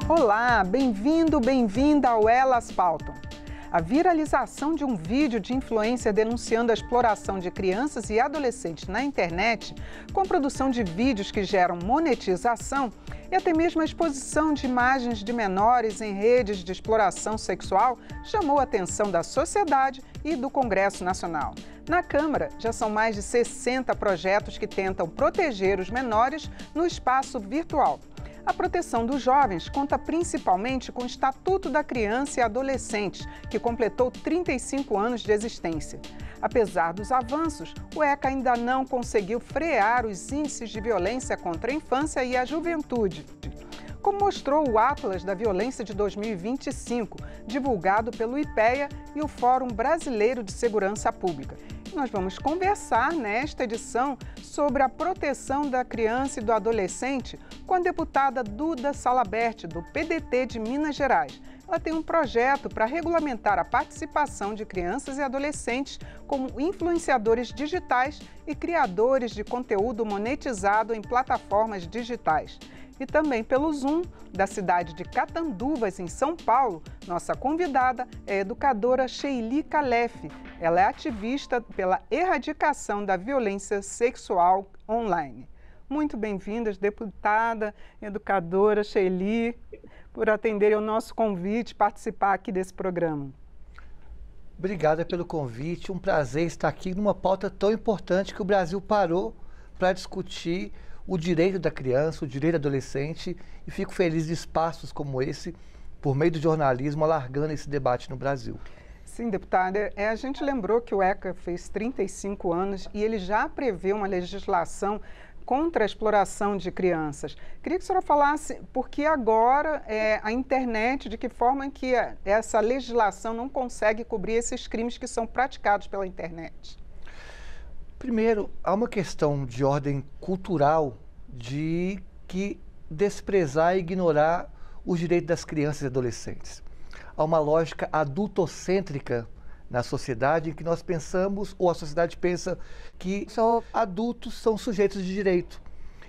Olá, bem-vindo, bem-vinda ao Elas Pautam. A viralização de um vídeo de influencer denunciando a exploração de crianças e adolescentes na internet, com a produção de vídeos que geram monetização e até mesmo a exposição de imagens de menores em redes de exploração sexual, chamou a atenção da sociedade e do Congresso Nacional. Na Câmara, já são mais de 60 projetos que tentam proteger os menores no espaço virtual. A proteção dos jovens conta principalmente com o Estatuto da Criança e Adolescente, que completou 35 anos de existência. Apesar dos avanços, o ECA ainda não conseguiu frear os índices de violência contra a infância e a juventude, como mostrou o Atlas da Violência de 2025, divulgado pelo IPEA e o Fórum Brasileiro de Segurança Pública. Nós vamos conversar nesta edição sobre a proteção da criança e do adolescente com a deputada Duda Salabert, do PDT de Minas Gerais. Ela tem um projeto para regulamentar a participação de crianças e adolescentes como influenciadores digitais e criadores de conteúdo monetizado em plataformas digitais. E também pelo Zoom, da cidade de Catanduvas, em São Paulo, nossa convidada é a educadora Sheili Calef. Ela é ativista pela erradicação da violência sexual online. Muito bem-vindas, deputada, educadora Sheili, por atenderem ao nosso convite, participar aqui desse programa. Obrigada pelo convite, um prazer estar aqui numa pauta tão importante que o Brasil parou para discutir o direito da criança, o direito do adolescente, e fico feliz de espaços como esse, por meio do jornalismo, alargando esse debate no Brasil. Sim, deputada, a gente lembrou que o ECA fez 35 anos e ele já prevê uma legislação contra a exploração de crianças. Queria que a senhora falasse por que agora a internet, de que forma que essa legislação não consegue cobrir esses crimes que são praticados pela internet. Primeiro, há uma questão de ordem cultural de que desprezar e ignorar os direitos das crianças e adolescentes. Há uma lógica adultocêntrica na sociedade em que nós pensamos, ou a sociedade pensa, que só adultos são sujeitos de direito.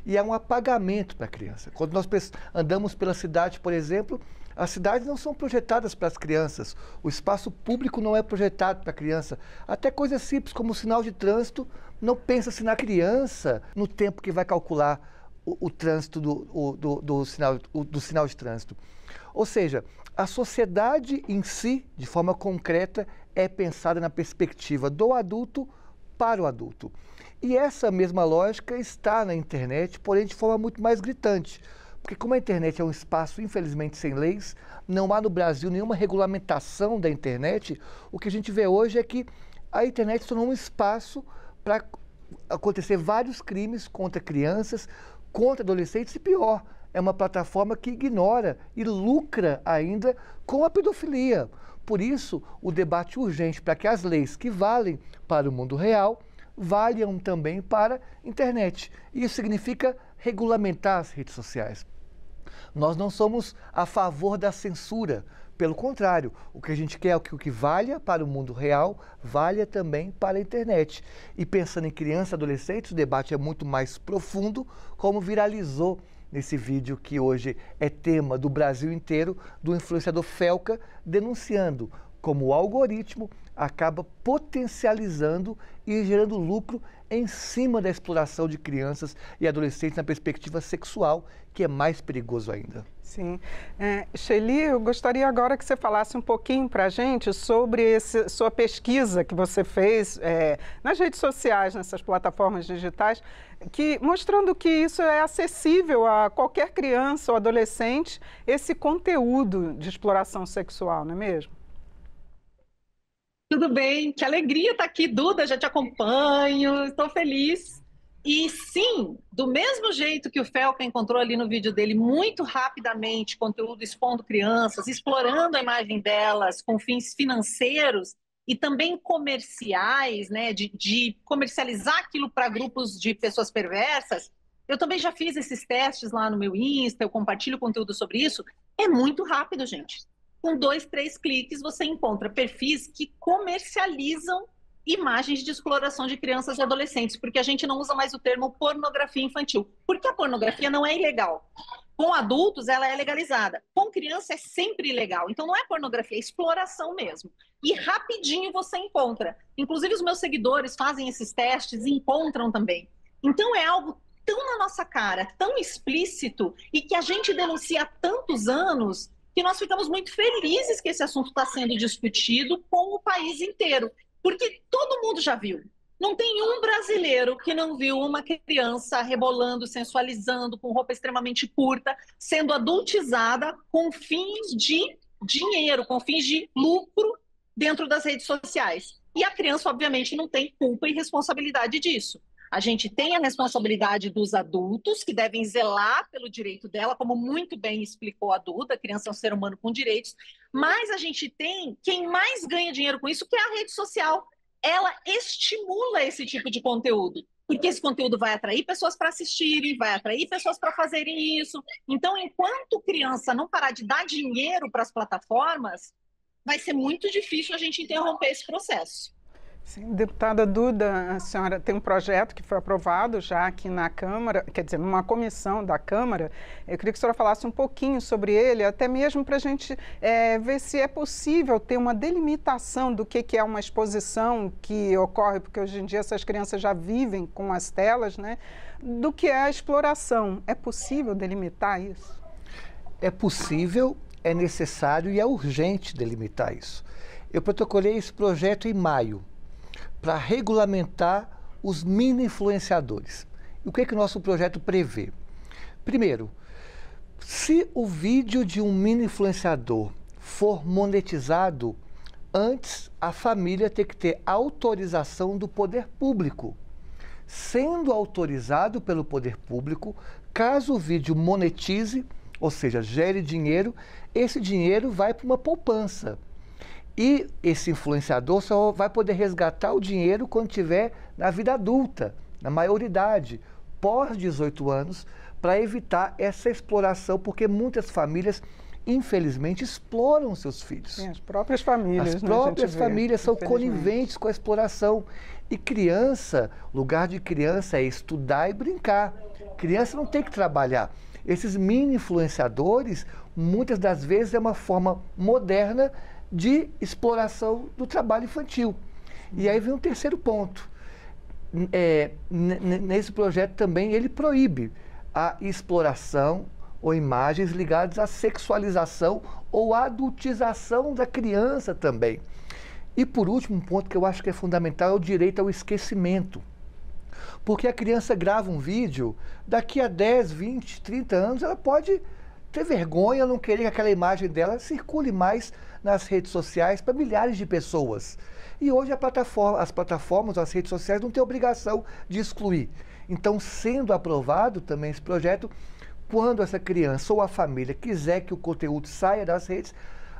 E há um apagamento para a criança. Quando nós andamos pela cidade, por exemplo, as cidades não são projetadas para as crianças, o espaço público não é projetado para a criança. Até coisas simples como o sinal de trânsito, não pensa-se na criança no tempo que vai calcular o trânsito do sinal de trânsito. Ou seja, a sociedade em si, de forma concreta, é pensada na perspectiva do adulto para o adulto. E essa mesma lógica está na internet, porém de forma muito mais gritante. Porque como a internet é um espaço, infelizmente, sem leis, não há no Brasil nenhuma regulamentação da internet, o que a gente vê hoje é que a internet se tornou um espaço para acontecer vários crimes contra crianças, contra adolescentes e pior, é uma plataforma que ignora e lucra ainda com a pedofilia. Por isso, o debate urgente para que as leis que valem para o mundo real valham também para a internet. Isso significa regulamentar as redes sociais. Nós não somos a favor da censura, pelo contrário, o que a gente quer é que o que valha para o mundo real, valha também para a internet. E pensando em crianças e adolescentes, o debate é muito mais profundo, como viralizou nesse vídeo que hoje é tema do Brasil inteiro, do influenciador Felca, denunciando como o algoritmo acaba potencializando e gerando lucro em cima da exploração de crianças e adolescentes na perspectiva sexual, que é mais perigoso ainda. Sim. Sheili, eu gostaria agora que você falasse um pouquinho para a gente sobre sua pesquisa que você fez nas redes sociais, nessas plataformas digitais, mostrando que isso é acessível a qualquer criança ou adolescente, esse conteúdo de exploração sexual, não é mesmo? Tudo bem, que alegria estar aqui, Duda, já te acompanho, estou feliz. E sim, do mesmo jeito que o Felca encontrou ali no vídeo dele, muito rapidamente, conteúdo expondo crianças, explorando a imagem delas com fins financeiros e também comerciais, né, de comercializar aquilo para grupos de pessoas perversas, eu também já fiz esses testes lá no meu Insta, eu compartilho conteúdo sobre isso, é muito rápido, gente. Com 2, 3 cliques você encontra perfis que comercializam imagens de exploração de crianças e adolescentes, porque a gente não usa mais o termo pornografia infantil, porque a pornografia não é ilegal. Com adultos, ela é legalizada. Com criança, é sempre ilegal. Então, não é pornografia, é exploração mesmo. E rapidinho você encontra. Inclusive, os meus seguidores fazem esses testes e encontram também. Então, é algo tão na nossa cara, tão explícito, e que a gente denuncia há tantos anos, que nós ficamos muito felizes que esse assunto está sendo discutido com o país inteiro. Porque todo mundo já viu. Não tem um brasileiro que não viu uma criança rebolando, sensualizando, com roupa extremamente curta, sendo adultizada com fins de dinheiro, com fins de lucro dentro das redes sociais. E a criança, obviamente, não tem culpa e responsabilidade disso. A gente tem a responsabilidade dos adultos, que devem zelar pelo direito dela, como muito bem explicou a Duda, a criança é um ser humano com direitos, mas a gente tem quem mais ganha dinheiro com isso, que é a rede social. Ela estimula esse tipo de conteúdo, porque esse conteúdo vai atrair pessoas para assistirem, vai atrair pessoas para fazerem isso. Então, enquanto criança não parar de dar dinheiro para as plataformas, vai ser muito difícil a gente interromper esse processo. Sim, deputada Duda, a senhora tem um projeto que foi aprovado já aqui na Câmara, quer dizer, numa comissão da Câmara. Eu queria que a senhora falasse um pouquinho sobre ele, até mesmo para a gente ver se é possível ter uma delimitação do que é uma exposição que ocorre, porque hoje em dia essas crianças já vivem com as telas, né? Do que é a exploração. É possível delimitar isso? É possível, é necessário e é urgente delimitar isso. Eu protocolei esse projeto em maio, para regulamentar os mini-influenciadores. E o que é que o nosso projeto prevê? Primeiro, se o vídeo de um mini-influenciador for monetizado, antes a família tem que ter autorização do poder público. Sendo autorizado pelo poder público, caso o vídeo monetize, ou seja, gere dinheiro, esse dinheiro vai para uma poupança. E esse influenciador só vai poder resgatar o dinheiro quando tiver na vida adulta, na maioridade, pós 18 anos, para evitar essa exploração, porque muitas famílias, infelizmente, exploram seus filhos. Sim, as próprias famílias. As próprias famílias são coniventes com a exploração. E criança, lugar de criança é estudar e brincar. Criança não tem que trabalhar. Esses mini influenciadores, muitas das vezes, é uma forma moderna de exploração do trabalho infantil. E aí vem um terceiro ponto. Nesse projeto também ele proíbe a exploração ou imagens ligadas à sexualização ou adultização da criança também. E por último, um ponto que eu acho que é fundamental é o direito ao esquecimento. Porque a criança grava um vídeo, daqui a 10, 20, 30 anos, ela pode ter vergonha, não querer que aquela imagem dela circule mais nas redes sociais para milhares de pessoas. E hoje as plataformas, as redes sociais não têm obrigação de excluir. Então, sendo aprovado também esse projeto, quando essa criança ou a família quiser que o conteúdo saia das redes,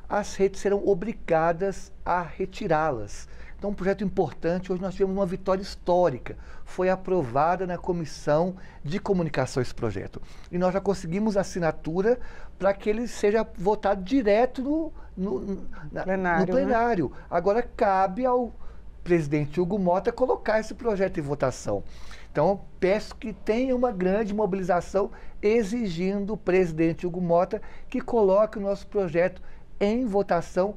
as redes serão obrigadas a retirá-las. Então, um projeto importante, hoje nós tivemos uma vitória histórica. Foi aprovada na Comissão de Comunicação esse projeto. E nós já conseguimos assinatura para que ele seja votado direto no plenário. Né? Agora, cabe ao presidente Hugo Mota colocar esse projeto em votação. Então, peço que tenha uma grande mobilização exigindo o presidente Hugo Mota que coloque o nosso projeto em votação,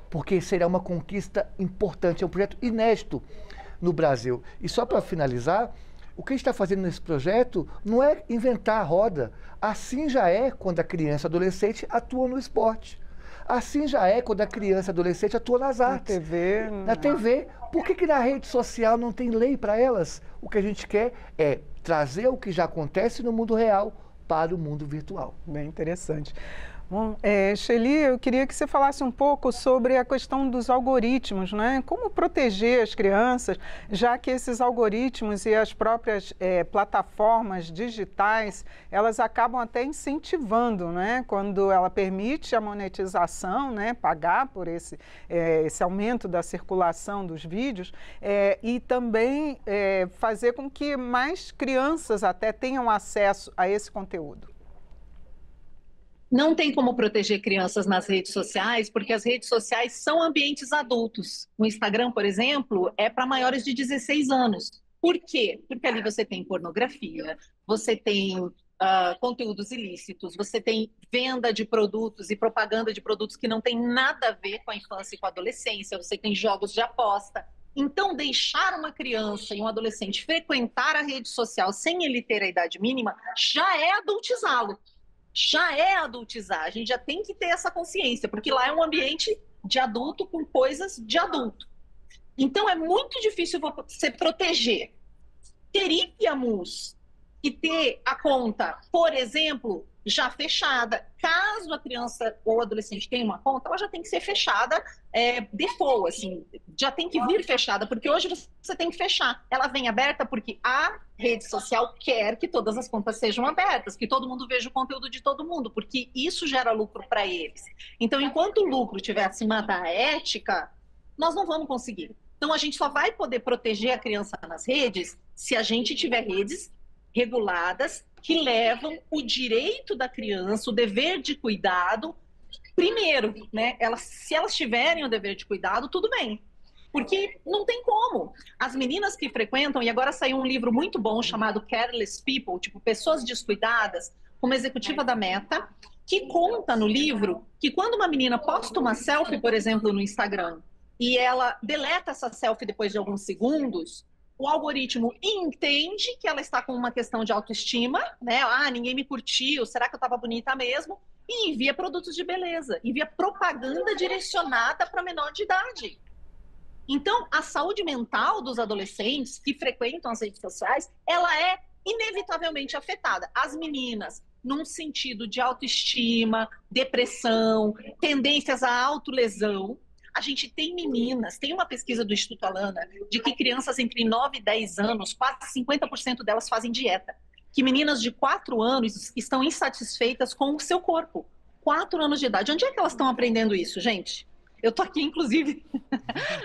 porque será uma conquista importante, é um projeto inédito no Brasil. E só para finalizar, o que a gente está fazendo nesse projeto não é inventar a roda. Assim já é quando a criança e adolescente atua no esporte. Assim já é quando a criança e adolescente atua nas artes. Na TV. Por que na rede social não tem lei para elas? O que a gente quer é trazer o que já acontece no mundo real para o mundo virtual. Bem interessante. Bom, Shelly, eu queria que você falasse um pouco sobre a questão dos algoritmos, né? Como proteger as crianças, já que esses algoritmos e as próprias plataformas digitais, elas acabam até incentivando, né? Quando ela permite a monetização, né? Pagar por esse aumento da circulação dos vídeos e também fazer com que mais crianças até tenham acesso a esse conteúdo. Não tem como proteger crianças nas redes sociais, porque as redes sociais são ambientes adultos. O Instagram, por exemplo, é para maiores de 16 anos. Por quê? Porque ali você tem pornografia, você tem conteúdos ilícitos, você tem venda de produtos e propaganda de produtos que não tem nada a ver com a infância e com a adolescência, você tem jogos de aposta. Então, deixar uma criança e um adolescente frequentar a rede social sem ele ter a idade mínima já é adultizá-lo. Já é adultizar, a gente já tem que ter essa consciência, porque lá é um ambiente de adulto com coisas de adulto. Então é muito difícil você proteger. Teríamos que ter a conta, por exemplo, já fechada. Caso a criança ou adolescente tenha uma conta, ela já tem que ser fechada default, assim, já tem que vir fechada, porque hoje você tem que fechar. Ela vem aberta porque a rede social quer que todas as contas sejam abertas, que todo mundo veja o conteúdo de todo mundo, porque isso gera lucro para eles. Então, enquanto o lucro estiver acima da ética, nós não vamos conseguir. Então, a gente só vai poder proteger a criança nas redes se a gente tiver redes reguladas que levam o direito da criança, o dever de cuidado, primeiro, né? Se elas tiverem o dever de cuidado, tudo bem. Porque não tem como. As meninas que frequentam, e agora saiu um livro muito bom chamado Careless People, tipo Pessoas Descuidadas, uma executiva da Meta, que conta no livro que quando uma menina posta uma selfie, por exemplo, no Instagram, e ela deleta essa selfie depois de alguns segundos, o algoritmo entende que ela está com uma questão de autoestima, né? Ah, ninguém me curtiu, será que eu estava bonita mesmo? E envia produtos de beleza, envia propaganda direcionada para menor de idade. Então, a saúde mental dos adolescentes que frequentam as redes sociais, ela é inevitavelmente afetada. As meninas, num sentido de autoestima, depressão, tendências à autolesão. A gente tem meninas, tem uma pesquisa do Instituto Alana, de que crianças entre 9 e 10 anos, quase 50% delas fazem dieta. Que meninas de 4 anos estão insatisfeitas com o seu corpo. 4 anos de idade. Onde é que elas estão aprendendo isso, gente? Eu tô aqui, inclusive,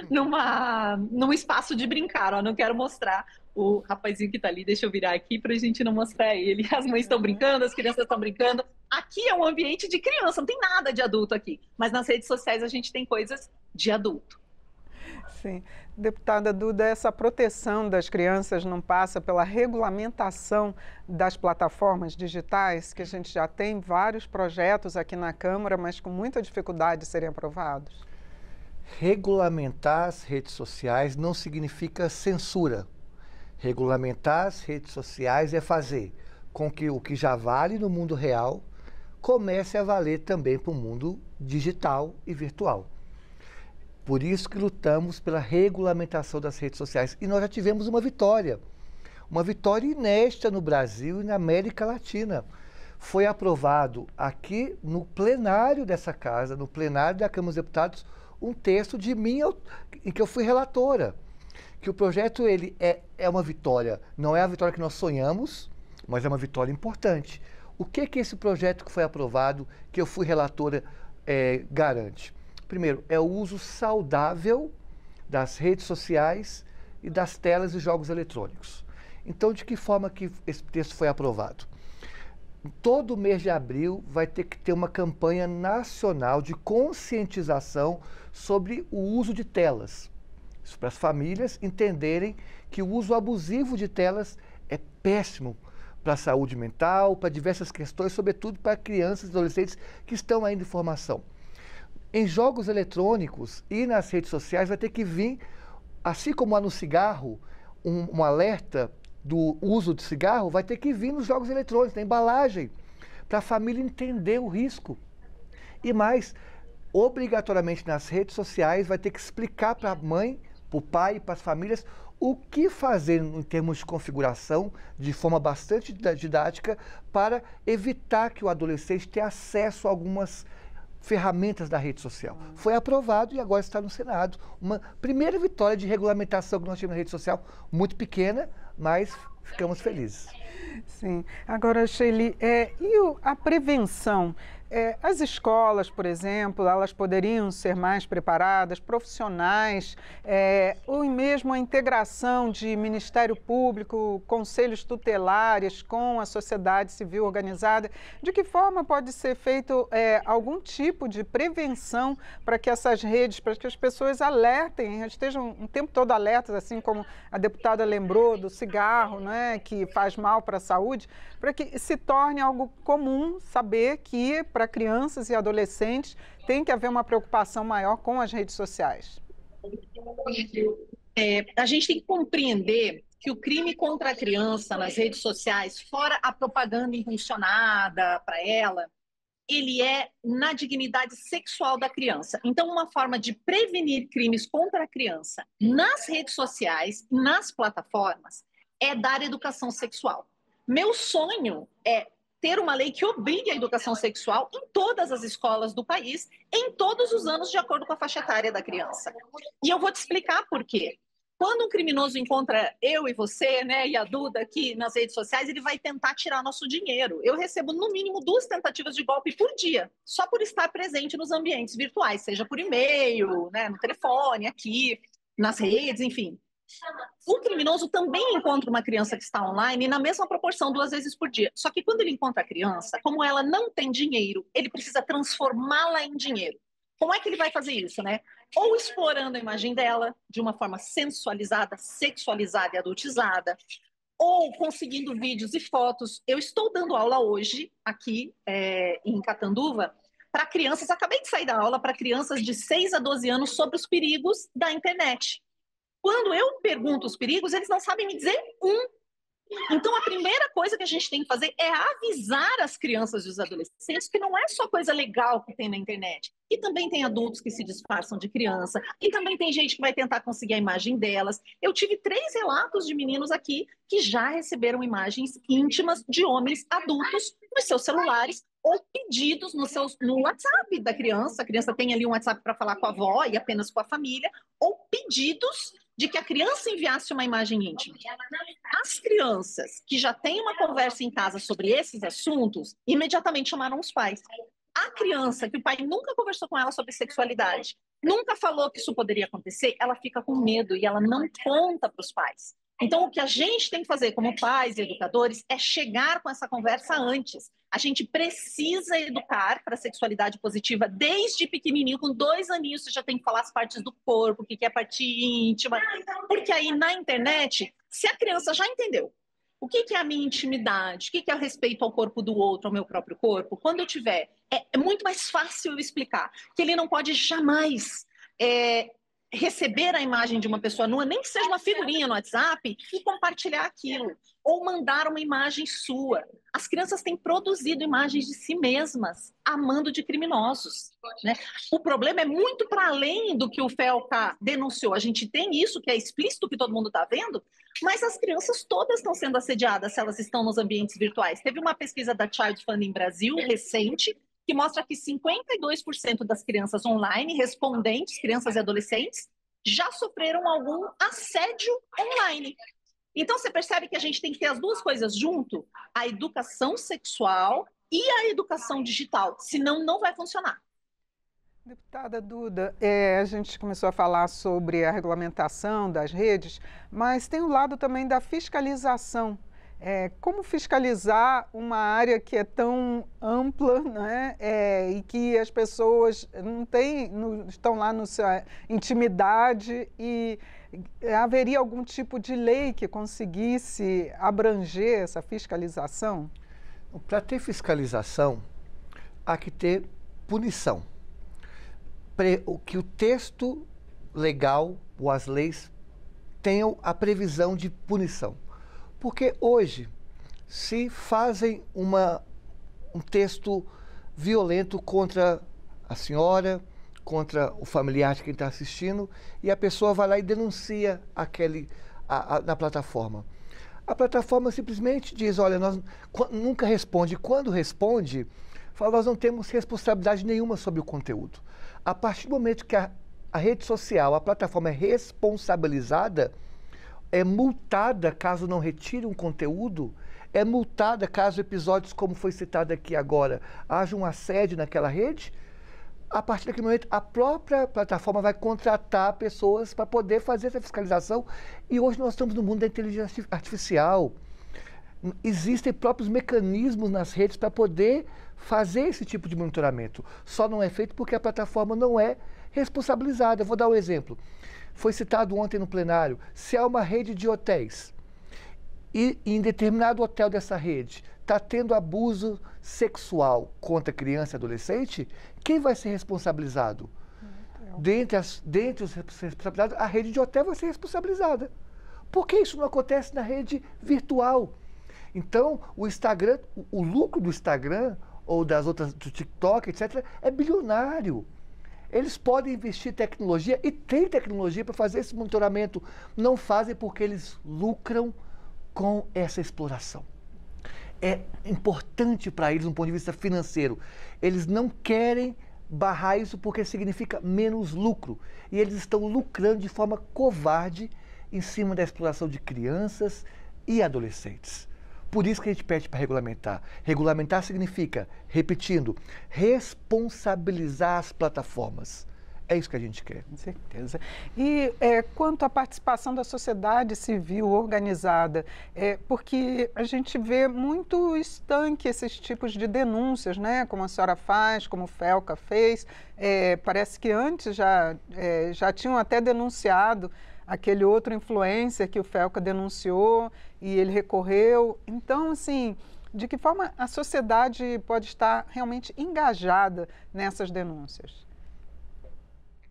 num espaço de brincar, ó, não quero mostrar o rapazinho que tá ali, deixa eu virar aqui pra gente não mostrar ele. As mães estão brincando, as crianças estão brincando. Aqui é um ambiente de criança, não tem nada de adulto aqui. Mas nas redes sociais a gente tem coisas de adulto. Sim. Deputada Duda, essa proteção das crianças não passa pela regulamentação das plataformas digitais, que a gente já tem vários projetos aqui na Câmara, mas com muita dificuldade de serem aprovados? Regulamentar as redes sociais não significa censura. Regulamentar as redes sociais é fazer com que o que já vale no mundo real comece a valer também para o mundo digital e virtual. Por isso que lutamos pela regulamentação das redes sociais. E nós já tivemos uma vitória inédita no Brasil e na América Latina. Foi aprovado aqui no plenário dessa casa, no plenário da Câmara dos Deputados, um texto de mim, em que eu fui relatora. Que o projeto ele é uma vitória, não é a vitória que nós sonhamos, mas é uma vitória importante. O que esse projeto que foi aprovado, que eu fui relatora, garante? Primeiro, é o uso saudável das redes sociais e das telas e jogos eletrônicos. Então, de que forma que esse texto foi aprovado? Todo mês de abril vai ter que ter uma campanha nacional de conscientização sobre o uso de telas. Isso para as famílias entenderem que o uso abusivo de telas é péssimo para a saúde mental, para diversas questões, sobretudo para crianças e adolescentes que estão ainda em formação. Em jogos eletrônicos e nas redes sociais vai ter que vir, assim como há no cigarro, um alerta do uso de cigarro, vai ter que vir nos jogos eletrônicos, na embalagem, para a família entender o risco. E mais, obrigatoriamente nas redes sociais vai ter que explicar para a mãe, para o pai e para as famílias o que fazer em termos de configuração, de forma bastante didática, para evitar que o adolescente tenha acesso a algumas ferramentas da rede social. Foi aprovado e agora está no Senado. Uma primeira vitória de regulamentação que nós tivemos na rede social, muito pequena, mas ficamos felizes. Sim. Agora, Sheili, e a prevenção? As escolas, por exemplo, elas poderiam ser mais preparadas, profissionais, ou mesmo a integração de Ministério Público, conselhos tutelares com a sociedade civil organizada. De que forma pode ser feito algum tipo de prevenção para que essas redes, para que as pessoas alertem, estejam o tempo todo alertas, assim como a deputada lembrou do cigarro, né, que faz mal para a saúde, para que se torne algo comum saber que para crianças e adolescentes tem que haver uma preocupação maior com as redes sociais? A gente tem que compreender que o crime contra a criança nas redes sociais, fora a propaganda intencionada para ela, ele é na dignidade sexual da criança. Então, uma forma de prevenir crimes contra a criança nas redes sociais, nas plataformas, é dar educação sexual. Meu sonho é ter uma lei que obrigue a educação sexual em todas as escolas do país, em todos os anos, de acordo com a faixa etária da criança. E eu vou te explicar por quê. Quando um criminoso encontra eu e você, né, e a Duda aqui nas redes sociais, ele vai tentar tirar nosso dinheiro. Eu recebo no mínimo 2 tentativas de golpe por dia, só por estar presente nos ambientes virtuais, seja por e-mail, né, no telefone, aqui, nas redes, enfim. O criminoso também encontra uma criança que está online na mesma proporção, 2 vezes por dia. Só que quando ele encontra a criança, como ela não tem dinheiro, ele precisa transformá-la em dinheiro. Como é que ele vai fazer isso, né? Ou explorando a imagem dela de uma forma sensualizada, sexualizada e adultizada, ou conseguindo vídeos e fotos. Eu estou dando aula hoje, aqui em Catanduva, para crianças, acabei de sair da aula, para crianças de 6 a 12 anos sobre os perigos da internet. Quando eu pergunto os perigos, eles não sabem me dizer um. Então, a primeira coisa que a gente tem que fazer é avisar as crianças e os adolescentes que não é só coisa legal que tem na internet. E também tem adultos que se disfarçam de criança. E também tem gente que vai tentar conseguir a imagem delas. Eu tive 3 relatos de meninos aqui que já receberam imagens íntimas de homens adultos nos seus celulares ou pedidos no WhatsApp da criança. A criança tem ali um WhatsApp para falar com a avó e apenas com a família. Ou pedidos de que a criança enviasse uma imagem íntima. As crianças que já têm uma conversa em casa sobre esses assuntos, imediatamente chamaram os pais. A criança que o pai nunca conversou com ela sobre sexualidade, nunca falou que isso poderia acontecer, ela fica com medo e ela não conta para os pais. Então, o que a gente tem que fazer como pais e educadores é chegar com essa conversa antes. A gente precisa educar para a sexualidade positiva desde pequenininho, com 2 aninhos você já tem que falar as partes do corpo, o que é parte íntima, porque aí na internet, se a criança já entendeu o que é a minha intimidade, o que é o respeito ao corpo do outro, ao meu próprio corpo, quando eu tiver, é muito mais fácil eu explicar que ele não pode jamais receber a imagem de uma pessoa nua, nem que seja uma figurinha no WhatsApp, e compartilhar aquilo, ou mandar uma imagem sua. As crianças têm produzido imagens de si mesmas, amando de criminosos, né? O problema é muito para além do que o Felca denunciou. A gente tem isso, que é explícito, que todo mundo está vendo, mas as crianças todas estão sendo assediadas se elas estão nos ambientes virtuais. Teve uma pesquisa da Child Funding Brasil, recente, que mostra que 52% das crianças online, respondentes, crianças e adolescentes, já sofreram algum assédio online. Então, você percebe que a gente tem que ter as 2 coisas junto, a educação sexual e a educação digital, senão não vai funcionar. Deputada Duda, a gente começou a falar sobre a regulamentação das redes, mas tem o lado também da fiscalização. Como fiscalizar uma área que é tão ampla, né, e que as pessoas estão lá na sua intimidade, e haveria algum tipo de lei que conseguisse abranger essa fiscalização? Para ter fiscalização, há que ter punição. Que o texto legal ou as leis tenham a previsão de punição. Porque hoje, se fazem um texto violento contra a senhora, contra o familiar de quem está assistindo, e a pessoa vai lá e denuncia na plataforma. A plataforma simplesmente diz, olha, nós nunca responde. Quando responde, fala, nós não temos responsabilidade nenhuma sobre o conteúdo. A partir do momento que a rede social, a plataforma é responsabilizada, é multada caso não retire um conteúdo, é multada caso episódios como foi citado aqui agora, haja um assédio naquela rede. A partir daquele momento, a própria plataforma vai contratar pessoas para poder fazer essa fiscalização. E hoje nós estamos no mundo da inteligência artificial. Existem próprios mecanismos nas redes para poder fazer esse tipo de monitoramento. Só não é feito porque a plataforma não é responsabilizada. Eu vou dar um exemplo. Foi citado ontem no plenário, se há uma rede de hotéis e em determinado hotel dessa rede está tendo abuso sexual contra criança e adolescente, quem vai ser responsabilizado? Dentre os responsabilizados, a rede de hotel vai ser responsabilizada. Por que isso não acontece na rede virtual? Então, o Instagram, o lucro do Instagram ou das outras, do TikTok, etc., é bilionário. Eles podem investir em tecnologia e tem tecnologia para fazer esse monitoramento. Não fazem porque eles lucram com essa exploração. É importante para eles, do ponto de vista financeiro. Eles não querem barrar isso porque significa menos lucro. E eles estão lucrando de forma covarde em cima da exploração de crianças e adolescentes. Por isso que a gente pede para regulamentar. Regulamentar significa, repetindo, responsabilizar as plataformas. É isso que a gente quer. Com certeza. E quanto à participação da sociedade civil organizada, porque a gente vê muito estanque esses tipos de denúncias, né? Como a senhora faz, como o Felca fez. Parece que antes já tinham até denunciado aquele outro influencer que o Felca denunciou e ele recorreu. Então, assim, de que forma a sociedade pode estar realmente engajada nessas denúncias?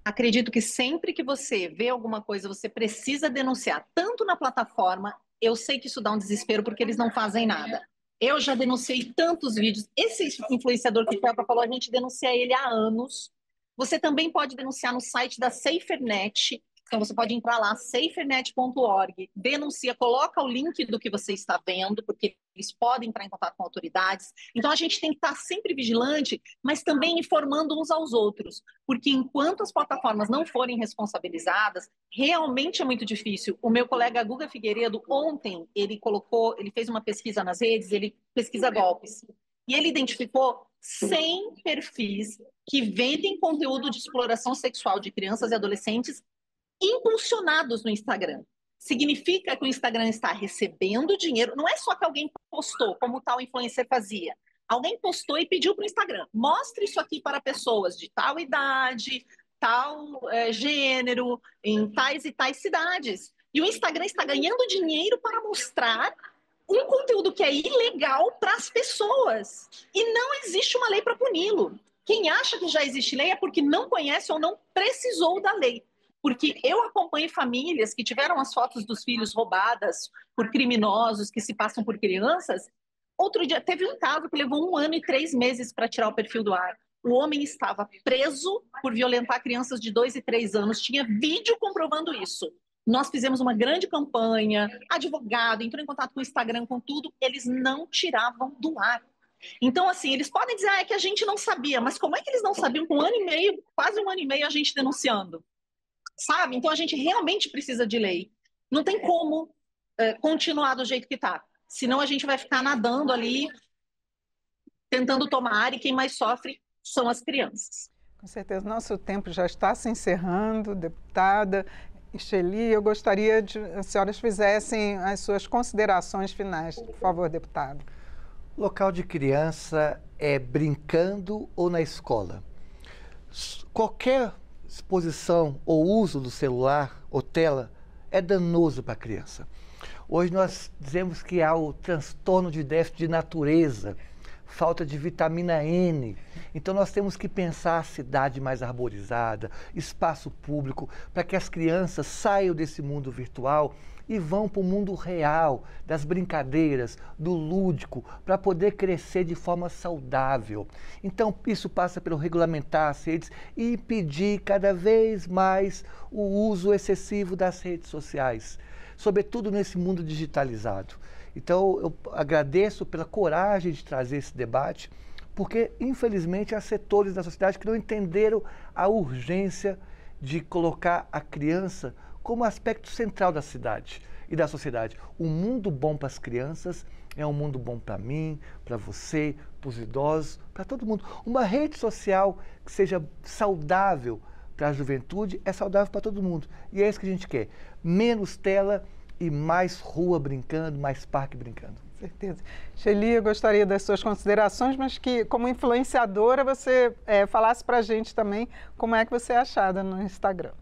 Acredito que sempre que você vê alguma coisa, você precisa denunciar, tanto na plataforma, eu sei que isso dá um desespero porque eles não fazem nada. Eu já denunciei tantos vídeos. Esse influenciador que o Felca falou, a gente denuncia ele há anos. Você também pode denunciar no site da SaferNet. Então, você pode entrar lá, safernet.org, denuncia, coloca o link do que você está vendo, porque eles podem entrar em contato com autoridades. Então, a gente tem que estar sempre vigilante, mas também informando uns aos outros, porque enquanto as plataformas não forem responsabilizadas, realmente é muito difícil. O meu colega Guga Figueiredo, ontem, ele fez uma pesquisa nas redes, ele pesquisa golpes, e ele identificou 100 perfis que vendem conteúdo de exploração sexual de crianças e adolescentes impulsionados no Instagram. Significa que o Instagram está recebendo dinheiro, não é só que alguém postou, como tal influencer fazia. Alguém postou e pediu para o Instagram, mostre isso aqui para pessoas de tal idade, tal gênero, em tais e tais cidades. E o Instagram está ganhando dinheiro para mostrar um conteúdo que é ilegal para as pessoas. E não existe uma lei para puni-lo. Quem acha que já existe lei é porque não conhece ou não precisou da lei. Porque eu acompanho famílias que tiveram as fotos dos filhos roubadas por criminosos que se passam por crianças. Outro dia, teve um caso que levou 1 ano e 3 meses para tirar o perfil do ar. O homem estava preso por violentar crianças de 2 e 3 anos. Tinha vídeo comprovando isso. Nós fizemos uma grande campanha, advogado, entrou em contato com o Instagram, com tudo. Eles não tiravam do ar. Então, assim, eles podem dizer é que a gente não sabia. Mas como é que eles não sabiam com 1 ano e meio, quase 1 ano e meio, a gente denunciando? Sabe? Então a gente realmente precisa de lei. Não tem como continuar do jeito que está. Senão a gente vai ficar nadando ali, tentando tomar, e quem mais sofre são as crianças. Com certeza. Nosso tempo já está se encerrando, deputada Esteli. Eu gostaria de que as senhoras fizessem as suas considerações finais. Por favor, deputado. Local de criança é brincando ou na escola. Qualquer exposição ou uso do celular ou tela é danoso para a criança. Hoje nós dizemos que há o transtorno de déficit de natureza, falta de vitamina N. Então nós temos que pensar a cidade mais arborizada, espaço público, para que as crianças saiam desse mundo virtual e vão para o mundo real, das brincadeiras, do lúdico, para poder crescer de forma saudável. Então, isso passa pelo regulamentar as redes e impedir cada vez mais o uso excessivo das redes sociais, sobretudo nesse mundo digitalizado. Então, eu agradeço pela coragem de trazer esse debate, porque, infelizmente, há setores da sociedade que não entenderam a urgência de colocar a criança como aspecto central da cidade. e da sociedade. Um mundo bom para as crianças é um mundo bom para mim, para você, para os idosos, para todo mundo. Uma rede social que seja saudável para a juventude é saudável para todo mundo. E é isso que a gente quer. Menos tela e mais rua brincando, mais parque brincando. Certeza. Sheili, eu gostaria das suas considerações, mas que, como influenciadora, você falasse para a gente também como é que você é achada no Instagram.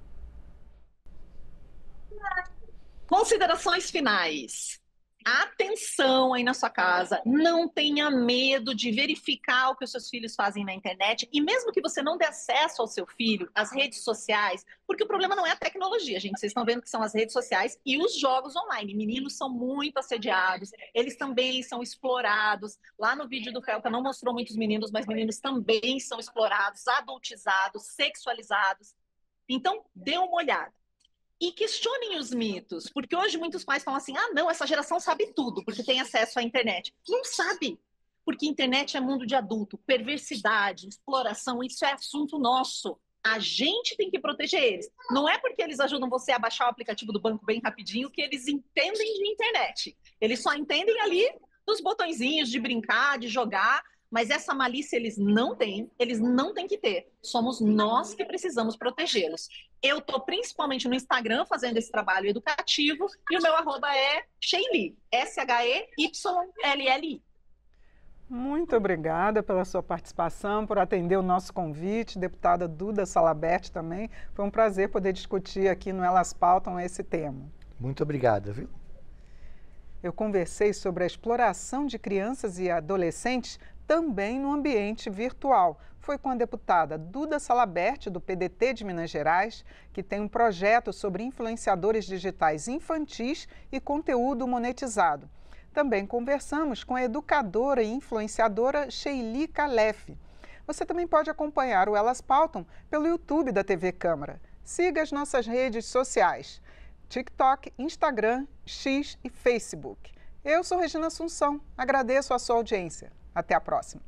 Considerações finais. Atenção aí na sua casa, não tenha medo de verificar o que os seus filhos fazem na internet, e mesmo que você não dê acesso ao seu filho, às redes sociais, porque o problema não é a tecnologia, gente, vocês estão vendo que são as redes sociais e os jogos online. Meninos são muito assediados, eles também são explorados. Lá no vídeo do Felca não mostrou muitos meninos, mas meninos também são explorados, adultizados, sexualizados. Então, dê uma olhada. E questionem os mitos, porque hoje muitos pais falam assim, ah não, essa geração sabe tudo, porque tem acesso à internet. Não sabe, porque internet é mundo de adulto, perversidade, exploração, isso é assunto nosso. A gente tem que proteger eles. Não é porque eles ajudam você a baixar o aplicativo do banco bem rapidinho que eles entendem de internet. Eles só entendem ali dos botõezinhos de brincar, de jogar, mas essa malícia eles não têm que ter. Somos nós que precisamos protegê-los. Eu estou principalmente no Instagram fazendo esse trabalho educativo e o meu arroba é Sheili, SHEYLLI. Muito obrigada pela sua participação, por atender o nosso convite, deputada Duda Salabert também. Foi um prazer poder discutir aqui no Elas Pautam esse tema. Muito obrigada, viu? Eu conversei sobre a exploração de crianças e adolescentes também no ambiente virtual. Foi com a deputada Duda Salabert, do PDT de Minas Gerais, que tem um projeto sobre influenciadores digitais infantis e conteúdo monetizado. Também conversamos com a educadora e influenciadora Sheili Calef. Você também pode acompanhar o Elas Pautam pelo YouTube da TV Câmara. Siga as nossas redes sociais: TikTok, Instagram, X e Facebook. Eu sou Regina Assunção. Agradeço a sua audiência. Até a próxima.